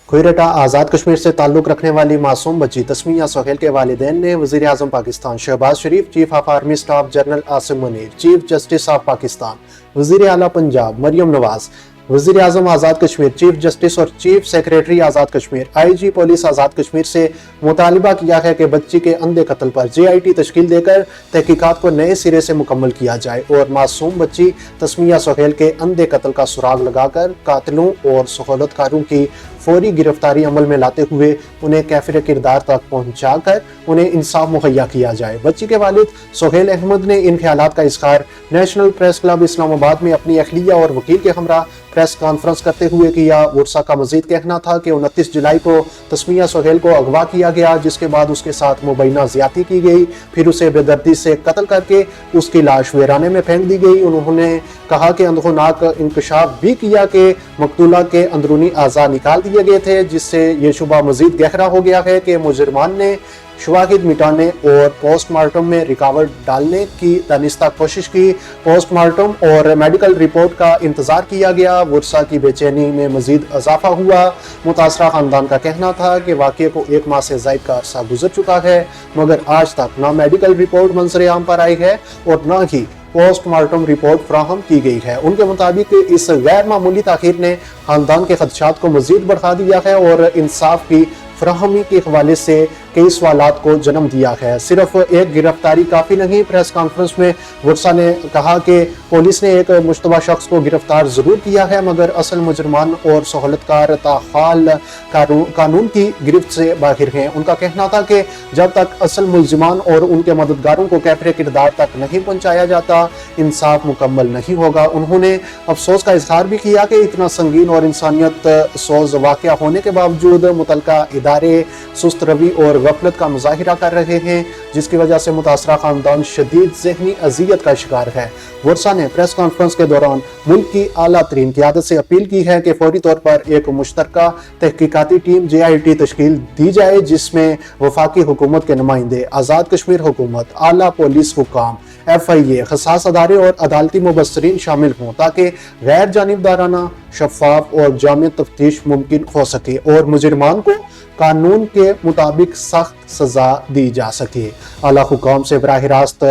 کوئٹہ آزاد کشمیر سے تعلق رکھنے والی معصوم بچی تسمیہ سہیل کے والدین نے وزیر اعظم Pakistan Shehbaz Sharif, chief of army staff general Asim Munir, chief justice of Pakistan وزیر اعلیٰ پنجاب مریم نواز، وزیر اعظم آزاد کشمیر، چیف جسٹس اور chief secretary Azad Kashmir I G police Azad Kashmir سے مطالبہ کیا ہے کہ بچی کے اندھے قتل پر جے آئی ٹی تشکیل دے کر تحقیقات کو نئے سرے سے مکمل کیا جائے اور معصوم بچی تسمیہ سہیل کے اندھے قتل کا سراغ لگا کر قاتلوں اور سہولت کاروں کی فوری گرفتاری عمل میں لاتے ہوئے انہیں کیفر کردار تک پہنچا کر انہیں انصاف مہیا کیا جائے۔ بچی کے والد سہیل احمد نے ان خیالات کا اظہار نیشنل پریس کلب اسلام آباد میں اپنی اہلیہ اور وکیل کے ہمراہ پریس کانفرنس کرتے ہوئے کیا۔ ورثہ کا مزید کہنا تھا کہ 29 جولائی کو تسمیہ سہیل کو اغوا کیا گیا، جس کے بعد اس کے ساتھ مبینہ زیادتی کی گئی، پھر اسے بے دردی سے قتل کر کے اس کی لاش ویرانے میں پھینک دی گئی۔ انہوں نے کہا کہ اندھوناک انکشاف بھی کیا کہ مقتولہ کے اندرونی اعضاء نکال دیے گئے تھے، جس سے یہ شبہ مزید گہرا ہو گیا ہے کہ مجرمان نے شواہد مٹانے اور پوسٹ مارٹم میں رکاوٹ ڈالنے کی دانستہ کوشش کی۔ پوسٹ مارٹم اور میڈیکل رپورٹ کا انتظار کیا گیا۔ ورثہ کی بے چینی میں مزید اضافہ ہوا۔ متاثرہ خاندان کا کہنا تھا کہ واقعے کو 1 ماہ سے زائد کا عرصہ گزر چکا ہے، مگر آج تک نہ میڈیکل رپورٹ منظر عام پر آئی ہے اور نہ ہی پوسٹ مارٹم رپورٹ فراہم کی گئی ہے۔ ان کے مطابق اس غیر معمولی تاخیر نے خاندان کے خدشات کو مزید بڑھا دیا ہے اور انصاف کی فراہمی کے حوالے سے کئی سوالات کو جنم دیا ہے۔ صرف ایک گرفتاری کافی نہیں۔ پریس کانفرنس میں ورثہ نے کہا کہ پولیس نے ایک مشتبہ شخص کو گرفتار ضرور کیا ہے، مگر اصل مجرمان اور سہولت کار تاحال قانون کی گرفت سے باہر ہیں۔ ان کا کہنا تھا کہ جب تک اصل ملزمان اور ان کے مددگاروں کو کیفر کردار تک نہیں پہنچایا جاتا، انصاف مکمل نہیں ہوگا۔ انہوں نے افسوس کا اظہار بھی کیا کہ اتنا سنگین اور انسانیت سوز واقعہ ہونے کے باوجود متعلقہ ادارے سست روی اور غفلت کا مظاہرہ کر رہے ہیں، جس کی وجہ سے متاثرہ خاندان شدید ذہنی اذیت کا شکار ہے۔ ورثہ نے پریس کانفرنس کے دوران ملک کی اعلیٰ ترین قیادت سے اپیل کی ہے کہ فوری طور پر ایک مشترکہ تحقیقاتی ٹیم جے آئی ٹی تشکیل دی جائے، جس میں وفاقی حکومت کے نمائندے، آزاد کشمیر حکومت، اعلیٰ پولیس حکام، ایف آئی اے، حساس ادارے اور عدالتی مبصرین شامل ہوں، تاکہ غیر جانبدارانہ، شفاف اور جامع تفتیش ممکن ہو سکے اور مجرمان کو قانون کے مطابق سخت سزا دی جا سکے۔ اعلیٰ حکام سے براہ راست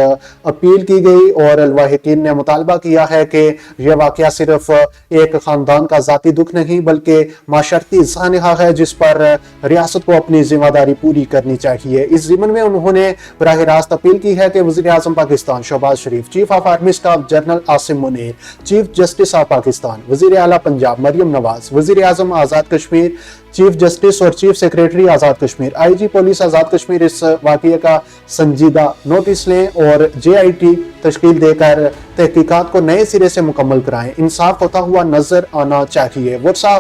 اپیل کی گئی اور الواحقین نے مطالبہ کیا ہے کہ یہ واقعہ صرف ایک خاندان کا ذاتی دکھ نہیں بلکہ معاشرتی سانحہ ہے، جس پر ریاست کو اپنی ذمہ داری پوری کرنی چاہیے۔ اس ضمن میں انہوں نے براہ راست اپیل کی ہے کہ وزیر اعظم Pakistan Shehbaz Sharif, chief of army staff general Asim Munir, chief justice of Pakistan وزیر اعلیٰ پنجاب مریم نواز، وزیر اعظم آزاد کشمیر، چیف جسٹس اور chief secretary Azad Kashmir I G police Azad Kashmir اس واقعے کا سنجیدہ نوٹس لیں اور جے آئی ٹی تشکیل دے کر تحقیقات کو نئے سرے سے مکمل کرائیں۔ انصاف ہوتا ہوا نظر آنا چاہیے۔ ورثہ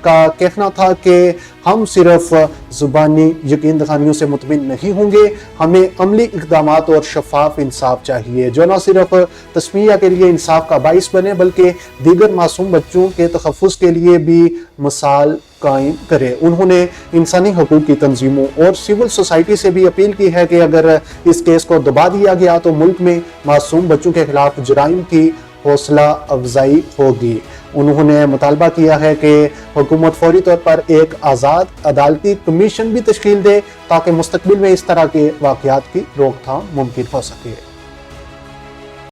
کا کہنا تھا کہ ہم صرف زبانی یقین دہانیوں سے مطمئن نہیں ہوں گے، ہمیں عملی اقدامات اور شفاف انصاف چاہیے جو نہ صرف تسمیہ کے لیے انصاف کا باعث بنے بلکہ دیگر معصوم بچوں کے تحفظ کے لیے بھی مثال قائم کرے۔ انہوں نے انسانی حقوق کی تنظیموں اور سول سوسائٹی سے بھی اپیل کی ہے کہ اگر اس کیس کو دبا دیا گیا تو ملک میں معصوم بچوں کے خلاف جرائم کی حوصلہ افزائی ہوگی۔ انہوں نے مطالبہ کیا ہے کہ حکومت فوری طور پر ایک آزاد عدالتی کمیشن بھی تشکیل دے تاکہ مستقبل میں اس طرح کے واقعات کی روک تھام ممکن ہو سکے۔